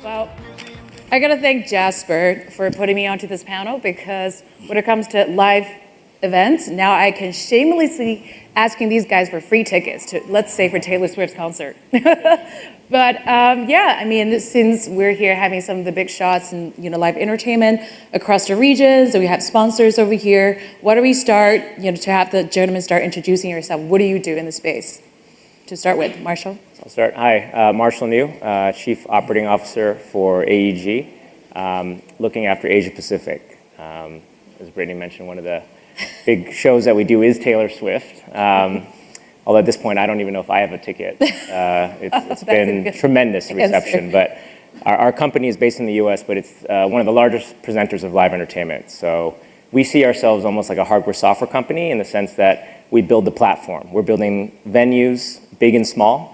Well, I gotta thank Jasper for putting me onto this panel because when it comes to live events, now I can shamelessly asking these guys for free tickets to, let's say, for Taylor Swift's concert. But yeah, I mean, since we're here having some of the big shots in live entertainment across the regions, and we have sponsors over here, why don't we start, to have the gentlemen start introducing yourself. What do you do in the space? To start with, Marshall. I'll start. Hi, Marshall New, Chief Operating Officer for AEG, looking after Asia Pacific. As Brittany mentioned, one of the big shows that we do is Taylor Swift. Although at this point, I don't even know if I have a ticket. It's been tremendous reception, but our company is based in the US, but it's one of the largest presenters of live entertainment. So we see ourselves almost like a hardware software company in the sense that we build the platform. We're building venues, big and small,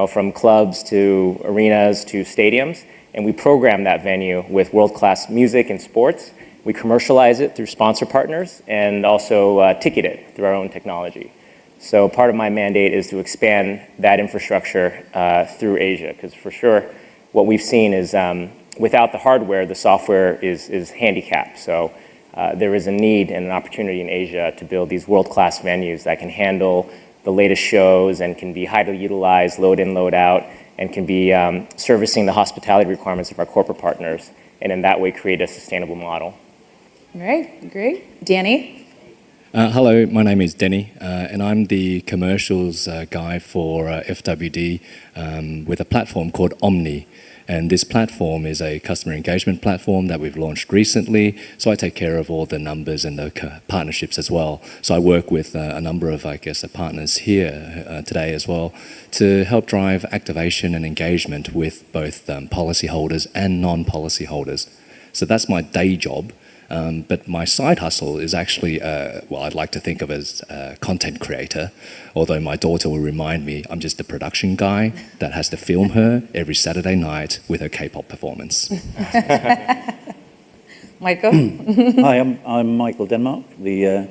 from clubs to arenas to stadiums, and we program that venue with world-class music and sports. We commercialize it through sponsor partners and also ticket it through our own technology. So part of my mandate is to expand that infrastructure through Asia, because for sure what we've seen is without the hardware, the software is handicapped. So there is a need and an opportunity in Asia to build these world-class venues that can handle the latest shows and can be highly utilized, load in, load out, and can be servicing the hospitality requirements of our corporate partners, and in that way create a sustainable model. All right, great. Danny? Hello, my name is Denny, and I'm the commercials guy for FWD with a platform called Omne. And this platform is a customer engagement platform that we've launched recently. So I take care of all the numbers and the partnerships as well. So I work with a number of, partners here today as well to help drive activation and engagement with both policyholders and non-policyholders. So that's my day job. But my side hustle is actually, I'd like to think of as a content creator, although my daughter will remind me I'm just a production guy that has to film her every Saturday night with her K-pop performance. Michael? Hi, I'm Michael Denmark, the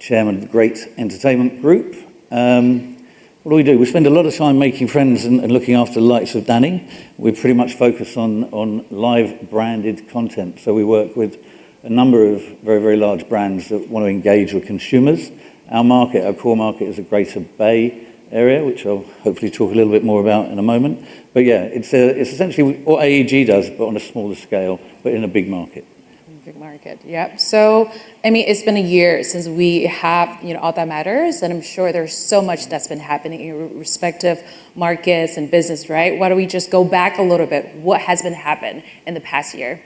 chairman of the Great Entertainment Group. What do? We spend a lot of time making friends and looking after the likes of Denny. We pretty much focus on live branded content, so we work with a number of very, very large brands that want to engage with consumers. Our core market is the Greater Bay Area, which I'll hopefully talk a little bit more about in a moment. But yeah, it's essentially what AEG does, but on a smaller scale, but in a big market. Big market, yep. So, it's been a year since we have, All That Matters, and I'm sure there's so much that's been happening in your respective markets and business, right? Why don't we just go back a little bit? What has been happening in the past year?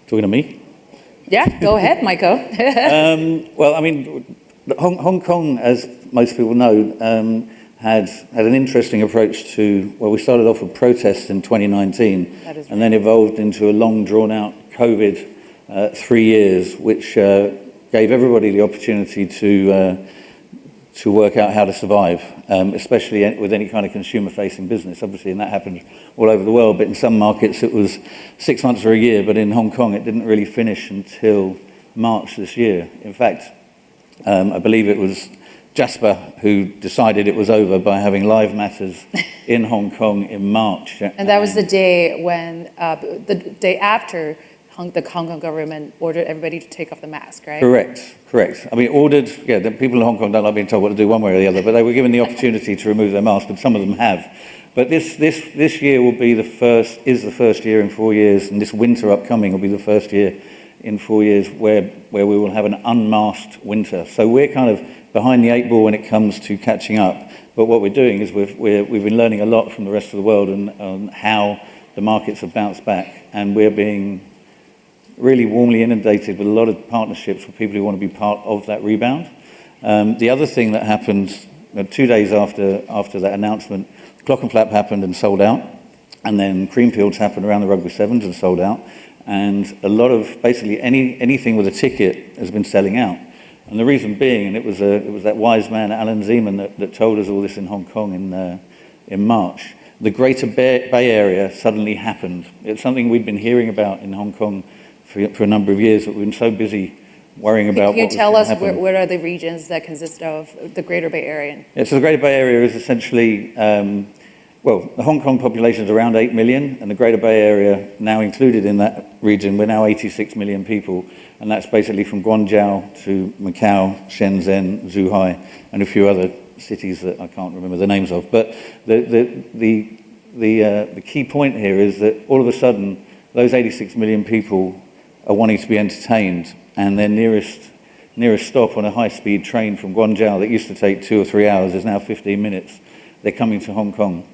Talking to me? Yeah, go ahead, Michael. Hong Kong, as most people know, had an interesting approach to, we started off with protests in 2019 and then evolved into a long drawn-out COVID 3 years, which gave everybody the opportunity to work out how to survive, especially with any kind of consumer-facing business, obviously, and that happened all over the world. But in some markets, it was 6 months or a year. But in Hong Kong, it didn't really finish until March this year. In fact, I believe it was Jasper who decided it was over by having live matters in Hong Kong in March. And that was the day when, the day after the Hong Kong government ordered everybody to take off the mask, right? Correct. The people in Hong Kong don't like being told what to do one way or the other, but they were given the opportunity to remove their mask, and some of them have. But this year will be the first year in 4 years, and this winter upcoming will be the first year in 4 years where we will have an unmasked winter. So we're kind of behind the 8 ball when it comes to catching up. But what we're doing is we've been learning a lot from the rest of the world and how the markets have bounced back, and we're being really warmly inundated with a lot of partnerships with people who want to be part of that rebound. The other thing that happened 2 days after that announcement, Clock and Flap happened and sold out, and then Creamfields happened around the Rugby Sevens and sold out, and a lot of basically anything with a ticket has been selling out. And the reason being, and it was that wise man Alan Zeman that told us all this in Hong Kong in March. The Greater Bay Area suddenly happened. It's something we'd been hearing about in Hong Kong for a number of years, but we've been so busy worrying about what was going to happen. Can you tell us what are the regions that consist of the Greater Bay Area? Yeah, so the Greater Bay Area is essentially, Well, the Hong Kong population is around 8 million, and the Greater Bay Area, now included in that region, we're now 86 million people, and that's basically from Guangzhou to Macau, Shenzhen, Zhuhai, and a few other cities that I can't remember the names of. But the key point here is that all of a sudden, those 86 million people are wanting to be entertained, and their nearest stop on a high-speed train from Guangzhou that used to take 2 or 3 hours is now 15 minutes. They're coming to Hong Kong.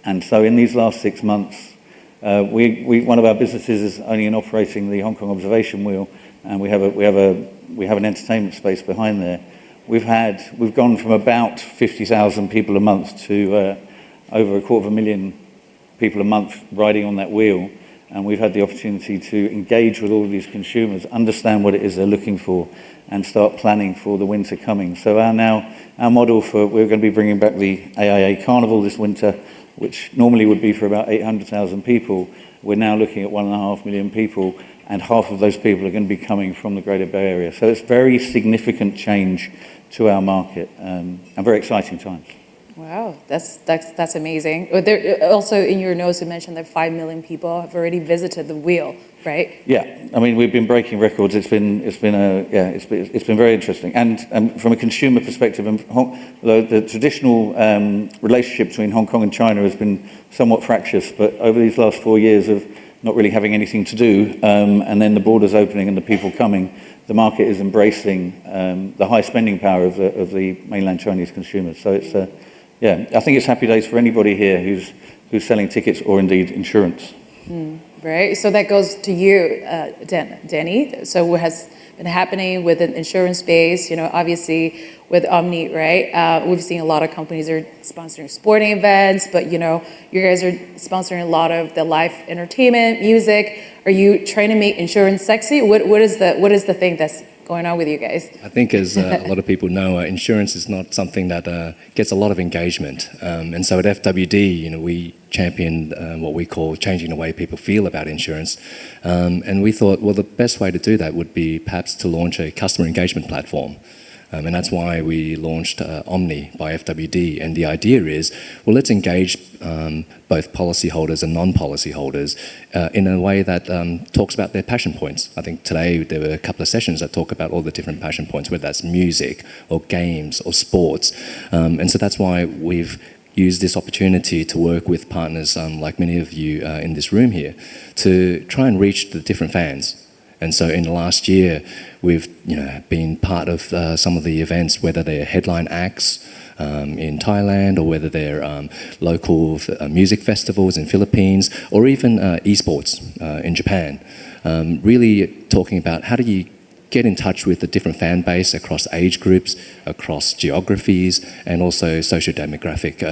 And so in these last 6 months, one of our businesses is owning and operating the Hong Kong Observation Wheel, and we have an entertainment space behind there. We've gone from about 50,000 people a month to over 250,000 people a month riding on that wheel, and we've had the opportunity to engage with all of these consumers, understand what it is they're looking for, and start planning for the winter coming. So our model we're going to be bringing back the AIA Carnival this winter, which normally would be for about 800,000 people. We're now looking at 1.5 million people, and half of those people are going to be coming from the Greater Bay Area. So it's very significant change to our market, and very exciting times. Wow, that's amazing. There, also, in your notes, you mentioned that 5 million people have already visited the wheel, right? Yeah, I mean, we've been breaking records. It's been very interesting. And from a consumer perspective, the traditional relationship between Hong Kong and China has been somewhat fractious. But over these last 4 years of not really having anything to do, and then the borders opening and the people coming, the market is embracing the high spending power of the mainland Chinese consumers. So it's I think it's happy days for anybody here who's selling tickets or indeed insurance. Right. So that goes to you, Denny. So what has been happening with the insurance space? Obviously with Omne, right? We've seen a lot of companies are sponsoring sporting events, but you guys are sponsoring a lot of the live entertainment, music. Are you trying to make insurance sexy? What is the thing that's going on with you guys? I think, as a lot of people know, insurance is not something that gets a lot of engagement. And so at FWD, we champion what we call changing the way people feel about insurance. And we thought, well, the best way to do that would be perhaps to launch a customer engagement platform. And that's why we launched Omne by FWD. And the idea is, well, let's engage both policyholders and non-policyholders in a way that talks about their passion points. I think today there were a couple of sessions that talk about all the different passion points, whether that's music or games or sports. And so that's why we've used this opportunity to work with partners like many of you in this room here to try and reach the different fans. And so in the last year, we've been part of some of the events, whether they're headline acts in Thailand or whether they're local music festivals in Philippines or even esports in Japan. Really talking about how do you get in touch with the different fan base across age groups, across geographies, and also socio-demographic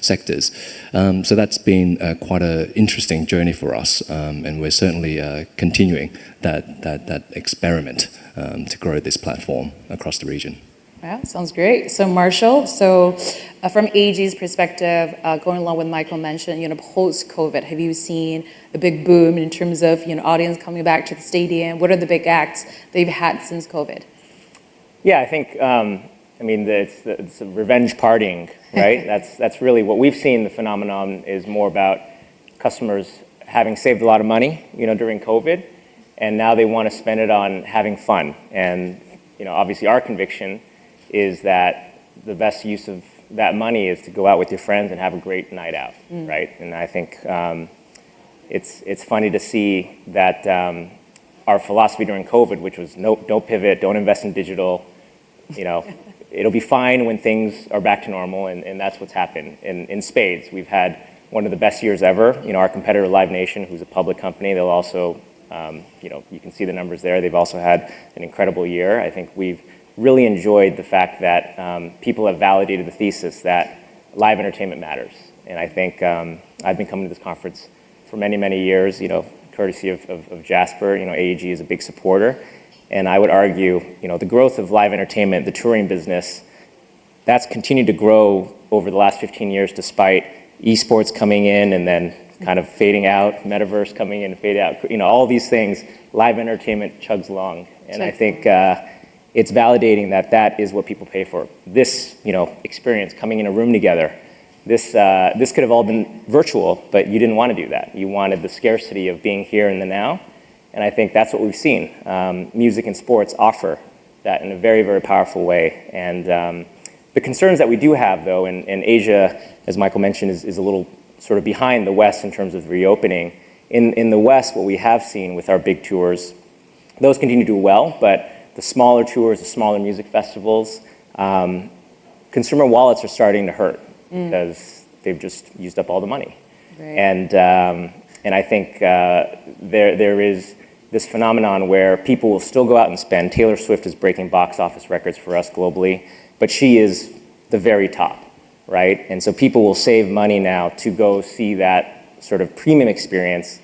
sectors. So that's been quite an interesting journey for us, and we're certainly continuing that experiment to grow this platform across the region. Wow, sounds great. So Marshall, from AG's perspective, going along with Michael mentioned, post-COVID, have you seen a big boom in terms of, audience coming back to the stadium? What are the big acts that you've had since COVID? Yeah, I think, it's revenge partying, right? That's really what we've seen. The phenomenon is more about customers having saved a lot of money, during COVID, and now they want to spend it on having fun. And, obviously our conviction is that the best use of that money is to go out with your friends and have a great night out, right? And I think it's funny to see that our philosophy during COVID, which was don't pivot, don't invest in digital, it'll be fine when things are back to normal, and that's what's happened. In spades, we've had one of the best years ever. Our competitor Live Nation, who's a public company, they'll also, you can see the numbers there. They've also had an incredible year. I think we've really enjoyed the fact that people have validated the thesis that live entertainment matters. And I think I've been coming to this conference for many, many years, courtesy of Jasper. AEG is a big supporter. And I would argue, the growth of live entertainment, the touring business, that's continued to grow over the last 15 years despite esports coming in and then kind of fading out, metaverse coming in and fading out. All these things, live entertainment chugs along. And I think it's validating that is what people pay for. This, experience, coming in a room together, this could have all been virtual, but you didn't want to do that. You wanted the scarcity of being here in the now, and I think that's what we've seen. Music and sports offer that in a very, very powerful way. And the concerns that we do have, though, in Asia, as Michael mentioned, is a little sort of behind the West in terms of reopening. In the West, what we have seen with our big tours, those continue to do well, but the smaller tours, the smaller music festivals, consumer wallets are starting to hurt because they've just used up all the money. Right. And I think there is this phenomenon where people will still go out and spend. Taylor Swift is breaking box office records for us globally, but she is the very top, right? And so people will save money now to go see that sort of premium experience.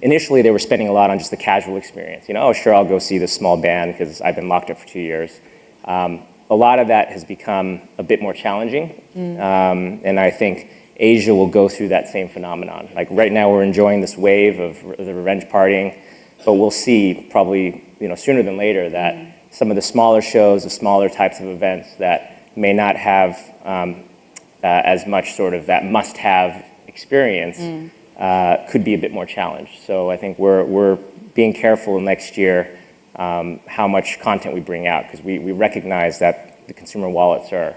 Initially, they were spending a lot on just the casual experience. You know, oh, sure, I'll go see this small band because I've been locked up for 2 years. A lot of that has become a bit more challenging, and I think Asia will go through that same phenomenon. Like right now, we're enjoying this wave of the revenge partying, but we'll see probably sooner than later that some of the smaller shows, the smaller types of events that may not have as much sort of that must-have experience could be a bit more challenged. So I think we're being careful next year how much content we bring out, because we recognize that the consumer wallets are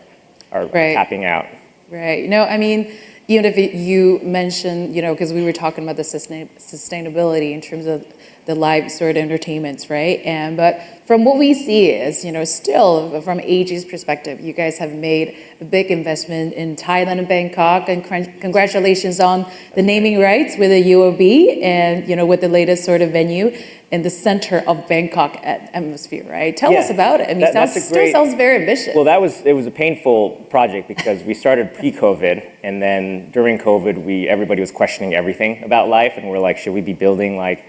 Right. tapping out. Right. I mean, even if you mentioned, because we were talking about the sustainability in terms of the live sort of entertainments, right? But from what we see is, still from AG's perspective, you guys have made a big investment in Thailand and Bangkok, and congratulations on the naming rights with the UOB and, with the latest sort of venue in the center of Bangkok atmosphere, right? Tell us about it. I mean, it sounds very ambitious. Well, it was a painful project because we started pre-COVID, and then during COVID, everybody was questioning everything about life, and we're like, should we be building like,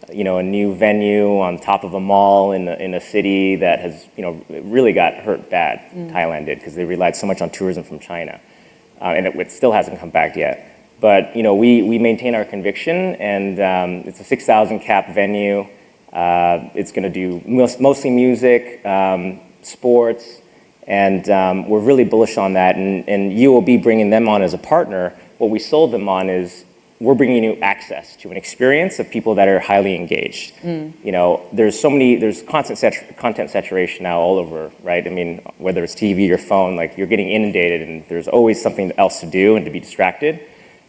a new venue on top of a mall in a city that has, really got hurt bad. Thailand did, because they relied so much on tourism from China, and it still hasn't come back yet. But we maintain our conviction, and it's a 6,000 cap venue. It's going to do mostly music, sports, and we're really bullish on that. And UOB bringing them on as a partner, what we sold them on is we're bringing you access to an experience of people that are highly engaged. There's content saturation now all over, right? I mean, whether it's TV or phone, like you're getting inundated, and there's always something else to do and to be distracted.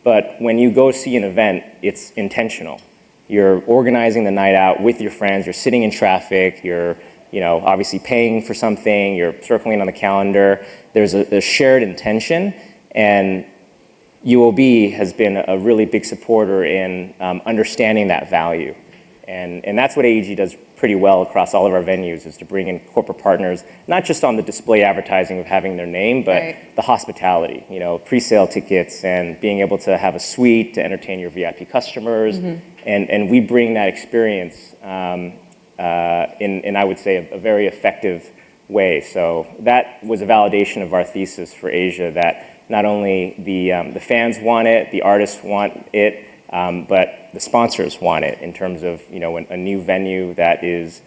But when you go see an event, it's intentional. You're organizing the night out with your friends, you're sitting in traffic, you're obviously paying for something, you're circling on the calendar. There's a shared intention, and UOB has been a really big supporter in understanding that value. And that's what AEG does pretty well across all of our venues, is to bring in corporate partners, not just on the display advertising of having their name, but the hospitality, pre-sale tickets and being able to have a suite to entertain your VIP customers. And we bring that experience in I would say, a very effective way. So that was a validation of our thesis for Asia, that not only the fans want it, the artists want it, but the sponsors want it in terms of a new venue that is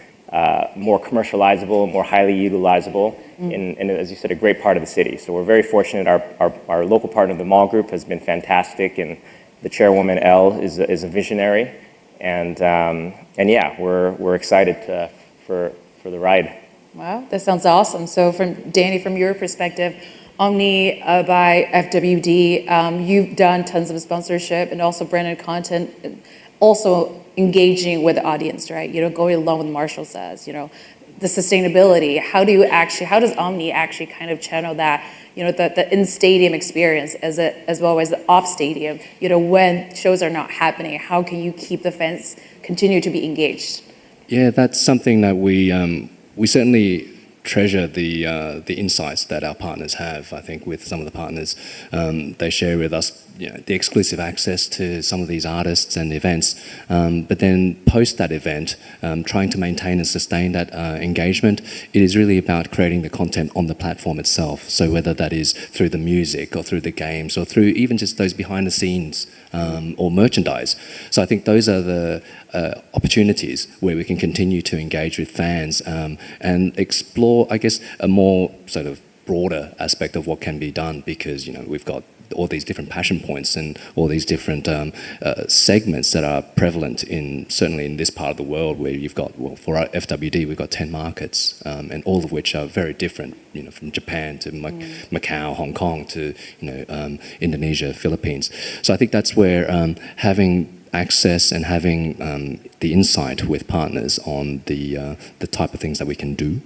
more commercializable, more highly utilizable, and as you said, a great part of the city. So we're very fortunate. Our local partner, the Mall Group, has been fantastic, and the chairwoman Elle is a visionary, and yeah, we're excited for the ride. Wow, that sounds awesome. So Danny, from your perspective, Omne by FWD, you've done tons of sponsorship and also branded content, also engaging with the audience, right? Going along with Marshall says, the sustainability. How does Omne actually kind of channel that, the in-stadium experience as well as the off-stadium, when shows are not happening? How can you keep the fans continue to be engaged? Yeah, that's something that we certainly treasure the insights that our partners have. I think with some of the partners, they share with us the exclusive access to some of these artists and events, but then post that event, trying to maintain and sustain that engagement, it is really about creating the content on the platform itself. So whether that is through the music or through the games or through even just those behind the scenes or merchandise. So I think those are the opportunities where we can continue to engage with fans and explore, I guess, a more sort of broader aspect of what can be done, because we've got all these different passion points and all these different segments that are prevalent certainly in this part of the world, where you've got, well, for our FWD, we've got 10 markets, and all of which are very different, from Japan to Macau, Hong Kong to, Indonesia, Philippines. So I think that's where having access and having the insight with partners on the type of things that we can do,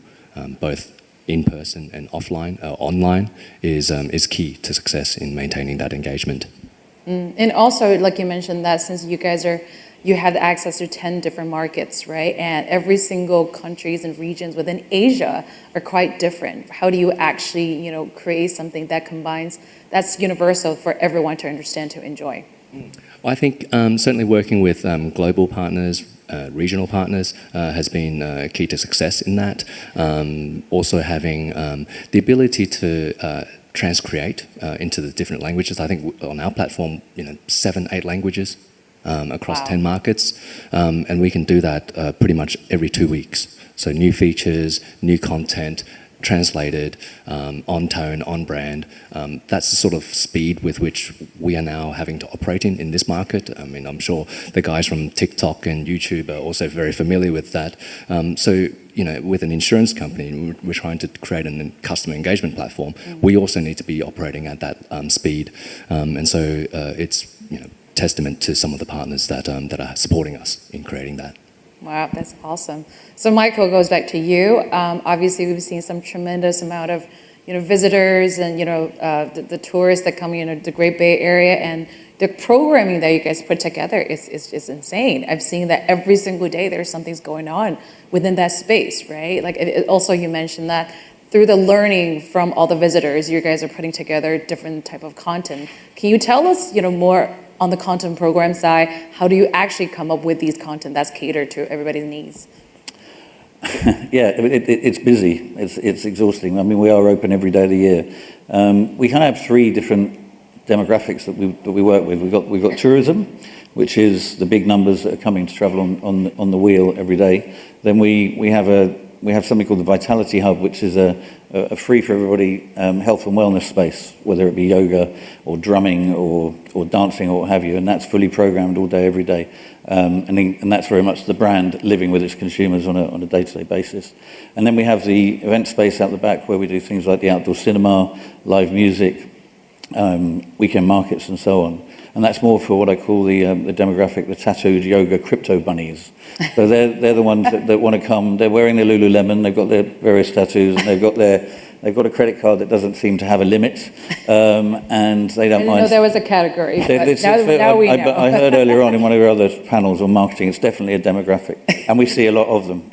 both in person and online, is key to success in maintaining that engagement. And also, like you mentioned, that since you have access to 10 different markets, right? And every single countries and regions within Asia are quite different. How do you actually, create something that combines, that's universal for everyone to understand, to enjoy? Well, I think certainly working with global partners, regional partners has been key to success in that. Also having the ability to transcreate into the different languages. I think on our platform, 7-8 languages across 10 markets, and we can do that pretty much every 2 weeks. So new features, new content, translated, on tone, on brand. That's the sort of speed with which we are now having to operate in this market. I mean, I'm sure the guys from TikTok and YouTube are also very familiar with that. So, with an insurance company, we're trying to create a customer engagement platform. We also need to be operating at that speed. And so it's, testament to some of the partners that are supporting us in creating that. Wow, that's awesome. So Michael, goes back to you. Obviously, we've seen some tremendous amount of, visitors and, the tourists that come, the Great Bay Area, and the programming that you guys put together is insane. I've seen that every single day there's something's going on within that space, right? Like also you mentioned that through the learning from all the visitors, you guys are putting together different type of content. Can you tell us, more on the content program side? How do you actually come up with these content that's catered to everybody's needs? Yeah, it's busy. It's exhausting. I mean, we are open every day of the year. We kind of have 3 different demographics that we work with. We've got tourism, which is the big numbers that are coming to travel on the wheel every day. Then we have something called the Vitality Hub, which is a free for everybody health and wellness space, whether it be yoga or drumming or dancing or what have you, and that's fully programmed all day, every day. And that's very much the brand living with its consumers on a day-to-day basis. And then we have the event space out the back where we do things like the outdoor cinema, live music, weekend markets and so on. And that's more for what I call the demographic, the tattooed yoga crypto bunnies. So they're the ones that want to come. They're wearing their Lululemon. They've got their various tattoos, and they've got a credit card that doesn't seem to have a limit, and they don't mind. I didn't know there was a category. Now we know. I heard earlier on in one of your other panels on marketing, it's definitely a demographic, and we see a lot of them.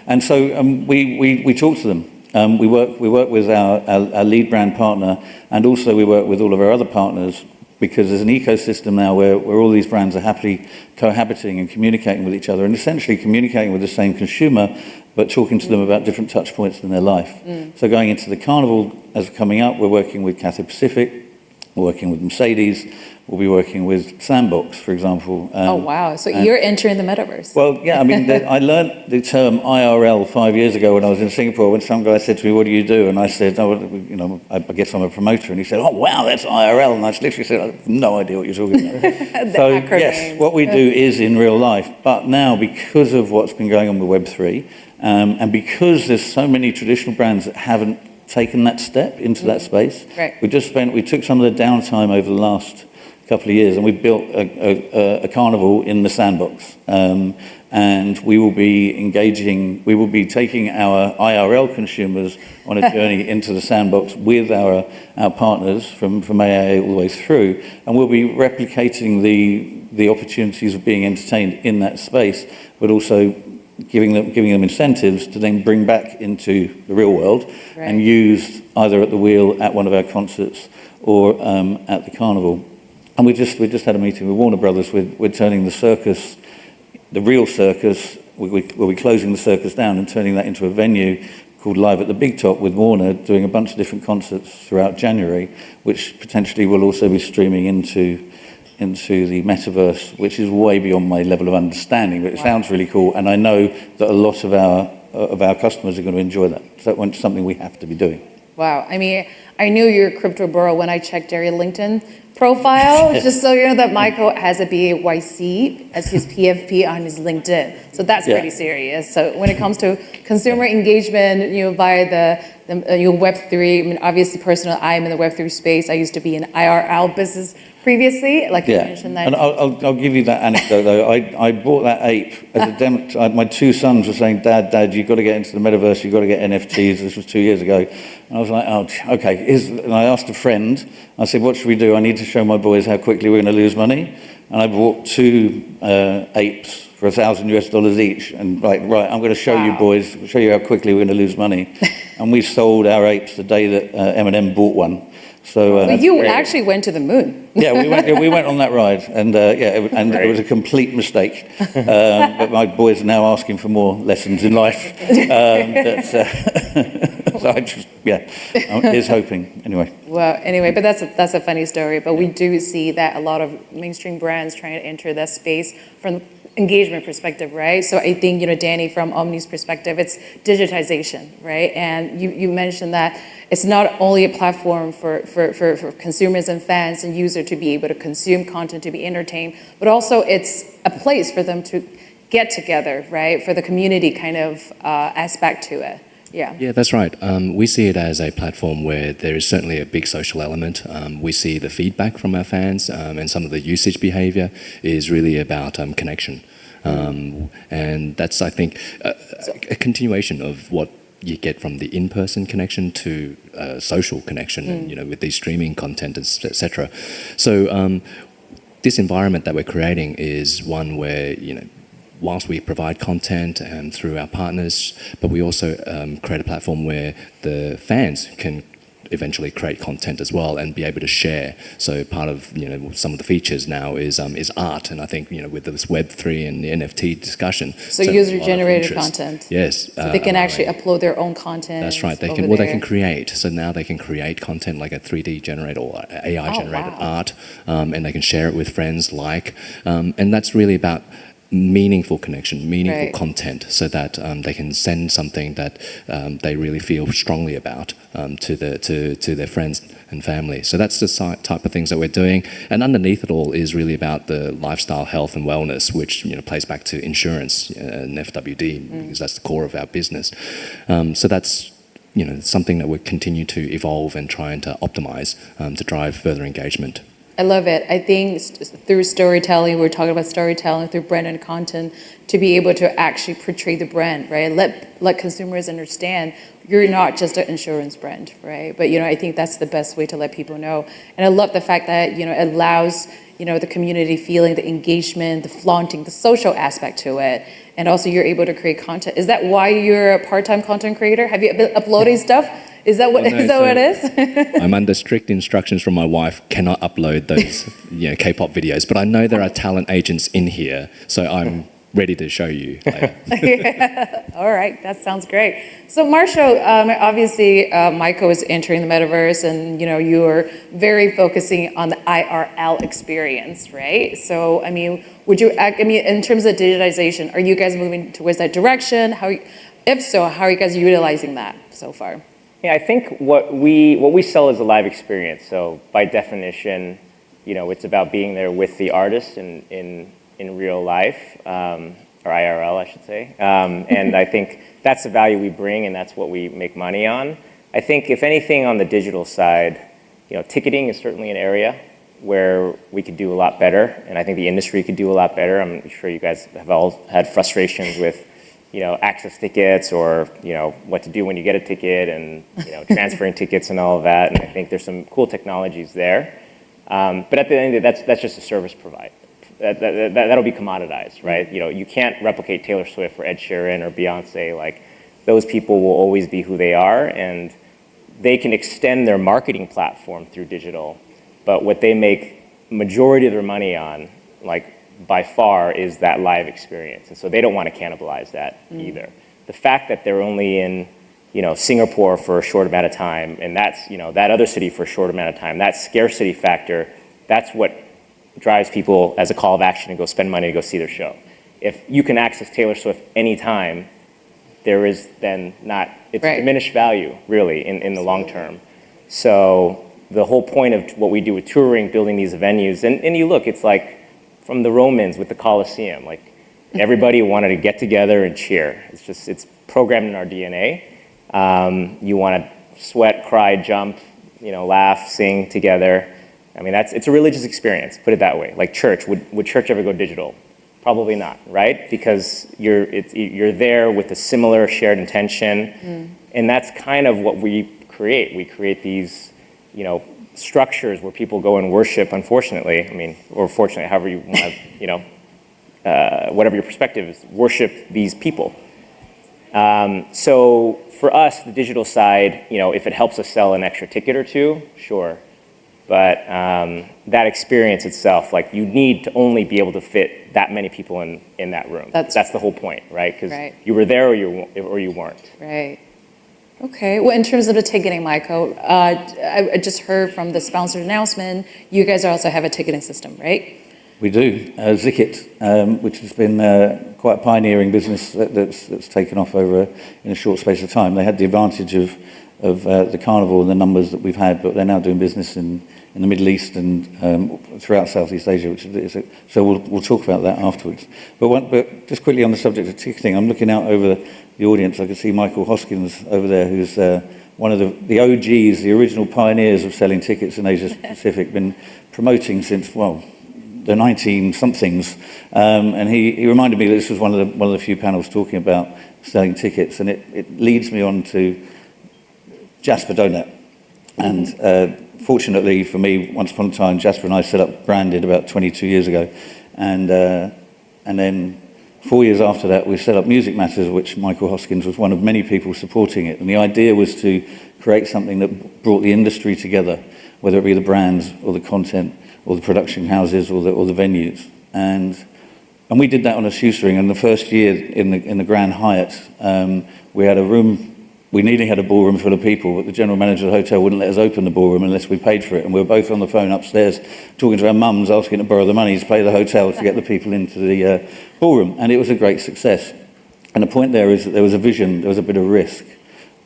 And so we talk to them. We work with our lead brand partner, and also we work with all of our other partners, because there's an ecosystem now where all these brands are happily cohabiting and communicating with each other, and essentially communicating with the same consumer, but talking to them about different touch points in their life. So going into the carnival as coming up, we're working with Cathay Pacific, we're working with Mercedes, we'll be working with Sandbox, for example. Oh, wow. So you're entering the metaverse. Well, yeah, I mean, I learned the term IRL 5 years ago when I was in Singapore, when some guy said to me, "What do you do?" And I said, "Oh, I guess I'm a promoter." And he said, "Oh, wow, that's IRL." And I literally said, "I have no idea what you're talking about." So, yes, what we do is in real life. But now, because of what's been going on with Web3, and because there's so many traditional brands that haven't taken that step into that space, right. we took some of the downtime over the last couple of years, and we built a carnival in the Sandbox, and we will be taking our IRL consumers on a journey into the Sandbox with our partners from AIA all the way through, and we'll be replicating the opportunities of being entertained in that space, but also giving them incentives to then bring back into the real world, right, and use either at the wheel, at one of our concerts, or at the carnival. And we just had a meeting with Warner Brothers. We're turning the circus, the real circus, we'll be closing the circus down and turning that into a venue called Live at the Big Top with Warner, doing a bunch of different concerts throughout January, which potentially will also be streaming into the metaverse, which is way beyond my level of understanding, but it sounds really cool. And I know that a lot of our customers are going to enjoy that. So that's something we have to be doing. Wow. I mean, I knew you're a crypto bro when I checked your LinkedIn profile, just so you know that Michael has a BAYC as his PFP on his LinkedIn. So that's pretty serious. So when it comes to consumer engagement, via your Web3, I mean, obviously personally, I'm in the Web3 space. I used to be in IRL business previously, like you mentioned that. And I'll give you that anecdote though. I bought that ape as a demo. My two sons were saying, Dad, you've got to get into the metaverse, you've got to get NFTs. This was 2 years ago. And I was like, oh, okay. And I asked a friend, I said, what should we do? I need to show my boys how quickly we're going to lose money. And I bought two apes for $1,000 each. And right, I'm going to show you boys, show you how quickly we're going to lose money. And we sold our apes the day that Eminem bought one. So but you actually went to the moon. Yeah, we went on that ride, and it was a complete mistake. But my boys are now asking for more lessons in life. So I just, here's hoping anyway. Well, anyway, but that's a funny story. But we do see that a lot of mainstream brands trying to enter that space from engagement perspective, right? So I think, Danny, from Omne's perspective, it's digitization, right? And you mentioned that it's not only a platform for consumers and fans and users to be able to consume content, to be entertained, but also it's a place for them to get together, right? For the community kind of aspect to it. Yeah, that's right. We see it as a platform where there is certainly a big social element. We see the feedback from our fans, and some of the usage behavior is really about connection. And that's, I think, a continuation of what you get from the in-person connection to social connection, with these streaming content, etc. So this environment that we're creating is one where, whilst we provide content through our partners, but we also create a platform where the fans can eventually create content as well and be able to share. So part of some of the features now is art, and I think with this Web3 and the NFT discussion. So user-generated content. Yes. So they can actually upload their own content. That's right. They can create. So now they can create content like a 3D generated or AI generated art, and they can share it with friends. And that's really about meaningful connection, meaningful content, so that they can send something that they really feel strongly about to their friends and family. So that's the type of things that we're doing. And underneath it all is really about the lifestyle, health and wellness, which plays back to insurance and FWD, because that's the core of our business. So that's something that we continue to evolve and trying to optimize to drive further engagement. I love it. I think through storytelling, we're talking about storytelling through brand and content, to be able to actually portray the brand, right? Let consumers understand you're not just an insurance brand, right? But I think that's the best way to let people know. And I love the fact that it allows the community feeling, the engagement, the flaunting, the social aspect to it, and also you're able to create content. Is that why you're a part-time content creator? Have you been uploading stuff? Is that what, what it is? I'm under strict instructions from my wife, cannot upload those K-pop videos, but I know there are talent agents in here, so I'm ready to show you later. All right, that sounds great. So Marshall, obviously Michael is entering the metaverse, and you are very focusing on the IRL experience, right? So in terms of digitization, are you guys moving towards that direction? If so, how are you guys utilizing that so far? Yeah, I think what we sell is a live experience. So by definition, it's about being there with the artist in real life, or IRL, I should say. And I think that's the value we bring, and that's what we make money on. I think if anything on the digital side, ticketing is certainly an area where we could do a lot better, and I think the industry could do a lot better. I'm sure you guys have all had frustrations with access tickets, or, what to do when you get a ticket, and, transferring tickets and all of that. And I think there's some cool technologies there. But at the end of the day, that's just a service provider. That'll be commoditized, right? You can't replicate Taylor Swift or Ed Sheeran or Beyonce. Like, those people will always be who they are, and they can extend their marketing platform through digital. But what they make majority of their money on, by far, is that live experience. And so they don't want to cannibalize that either. The fact that they're only in, Singapore for a short amount of time, and that's, that other city for a short amount of time, that scarcity factor, that's what drives people as a call of action to go spend money to go see their show. If you can access Taylor Swift anytime, there is then not, it's Right. diminished value, really, in the long term. So the whole point of what we do with touring, building these venues, and you look, it's like from the Romans with the Colosseum, like everybody wanted to get together and cheer. It's just, it's programmed in our DNA. You want to sweat, cry, jump, laugh, sing together. I mean, it's a religious experience, put it that way. Like church, would church ever go digital? Probably not, right? Because you're there with a similar shared intention, and that's kind of what we create. We create these, structures where people go and worship. Unfortunately, I mean, or fortunately, however you want to, whatever your perspective is, worship these people. So for us, the digital side, if it helps us sell an extra ticket or two, sure. But that experience itself, like you need to only be able to fit that many people in that room. That's the whole point, right? Because you were there or you weren't. Right. Okay. Well, in terms of the ticketing, Michael, I just heard from the sponsored announcement, you guys also have a ticketing system, right? We do. Zicket, which has been quite a pioneering business that's taken off in a short space of time. They had the advantage of the carnival and the numbers that we've had, but they're now doing business in the Middle East and throughout Southeast Asia, so we'll talk about that afterwards. But just quickly on the subject of ticketing, I'm looking out over the audience. I can see Michael Hoskins over there, who's one of the OGs, the original pioneers of selling tickets in Asia Pacific, been promoting since, well, the 19-somethings, and he reminded me that this was one of the few panels talking about selling tickets, and it leads me on to Jasper Donut. And fortunately for me, once upon a time, Jasper and I set up Branded about 22 years ago, and then 4 years after that, we set up Music Matters, which Michael Hoskins was one of many people supporting it. And the idea was to create something that brought the industry together, whether it be the brands or the content or the production houses or the venues. And we did that on a shoestring. And the first year in the Grand Hyatt, we had a room. We nearly had a ballroom full of people, but the general manager of the hotel wouldn't let us open the ballroom unless we paid for it. And we were both on the phone upstairs talking to our mums, asking to borrow the money to pay the hotel to get the people into the ballroom. And it was a great success. And the point there is that there was a vision, there was a bit of risk.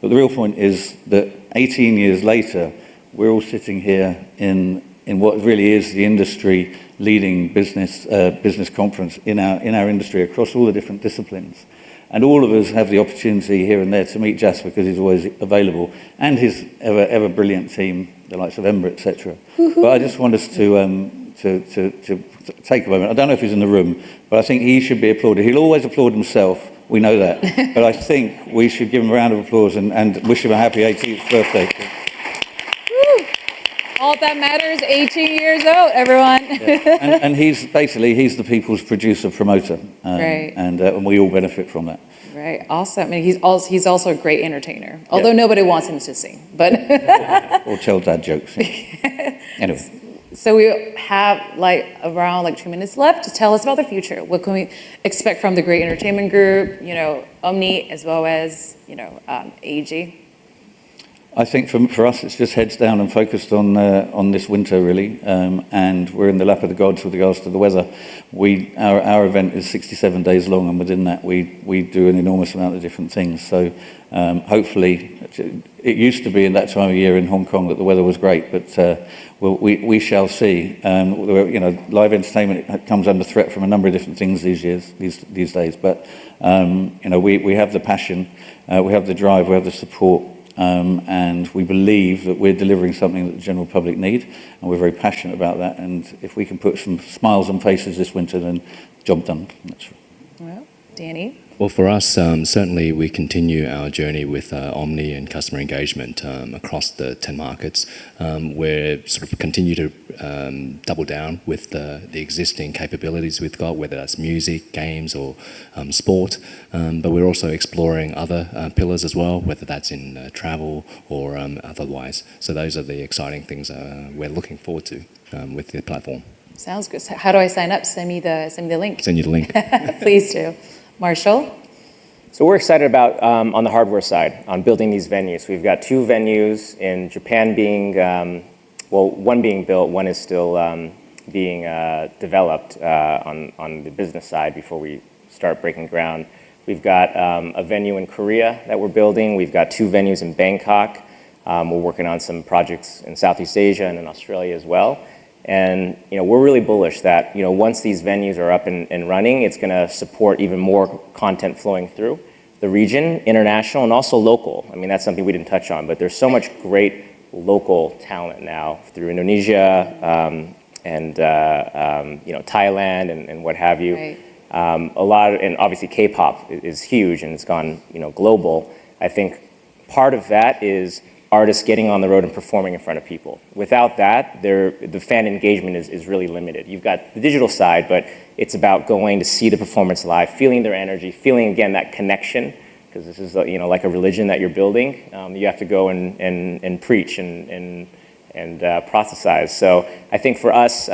But the real point is that 18 years later, we're all sitting here in what really is the industry leading business conference in our industry across all the different disciplines. And all of us have the opportunity here and there to meet Jasper because he's always available, and his ever brilliant team, the likes of Ember, etc. But I just want us to take a moment. I don't know if he's in the room, but I think he should be applauded. He'll always applaud himself. We know that. But I think we should give him a round of applause and wish him a happy 18th birthday. All that matters, 18 years old, everyone. Yeah. And he's the people's producer, promoter. Right. And we all benefit from that. Right, awesome. I mean, he's also a great entertainer, although nobody wants him to sing, but. Or tell dad jokes. Anyway. So we have around 2 minutes left to tell us about the future. What can we expect from the great entertainment group, Omne, as well as, AG? I think for us, it's just heads down and focused on this winter, really. And we're in the lap of the gods with regards to the weather. Our event is 67 days long, and within that, we do an enormous amount of different things. So hopefully, it used to be in that time of year in Hong Kong that the weather was great, but we shall see. Live entertainment comes under threat from a number of different things these days. But we have the passion, we have the drive, we have the support. And we believe that we're delivering something that the general public need, and we're very passionate about that. And if we can put some smiles on faces this winter, then job done. That's right. Well, Danny? Well, for us, certainly we continue our journey with Omne and customer engagement across the 10 markets. We're sort of continue to double down with the existing capabilities we've got, whether that's music, games, or sport. But we're also exploring other pillars as well, whether that's in travel or otherwise. So those are the exciting things we're looking forward to with the platform. Sounds good. So how do I sign up? Send me the link. Send you the link. Please do. Marshall? So we're excited about, on the hardware side, on building these venues. We've got 2 venues in Japan being, one being built, one is still being developed on the business side before we start breaking ground. We've got a venue in Korea that we're building. We've got 2 venues in Bangkok. We're working on some projects in Southeast Asia and in Australia as well. And we're really bullish that once these venues are up and running, it's going to support even more content flowing through the region, international, and also local. I mean, that's something we didn't touch on, but there's so much great local talent now through Indonesia and Thailand and what have you. Right. A lot and obviously K-pop is huge and it's gone global. I think part of that is artists getting on the road and performing in front of people. Without that, the fan engagement is really limited. You've got the digital side, but it's about going to see the performance live, feeling their energy, feeling again that connection, because this is like a religion that you're building. You have to go and preach and processize. So I think for us,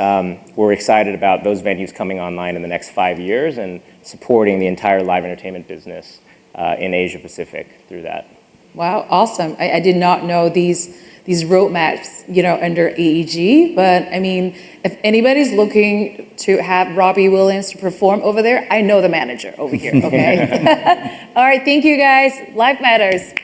we're excited about those venues coming online in the next 5 years and supporting the entire live entertainment business in Asia Pacific through that. Wow, awesome. I did not know these roadmaps, under AEG, but I mean, if anybody's looking to have Robbie Williams to perform over there, I know the manager over here, okay? All right, thank you guys. Life matters.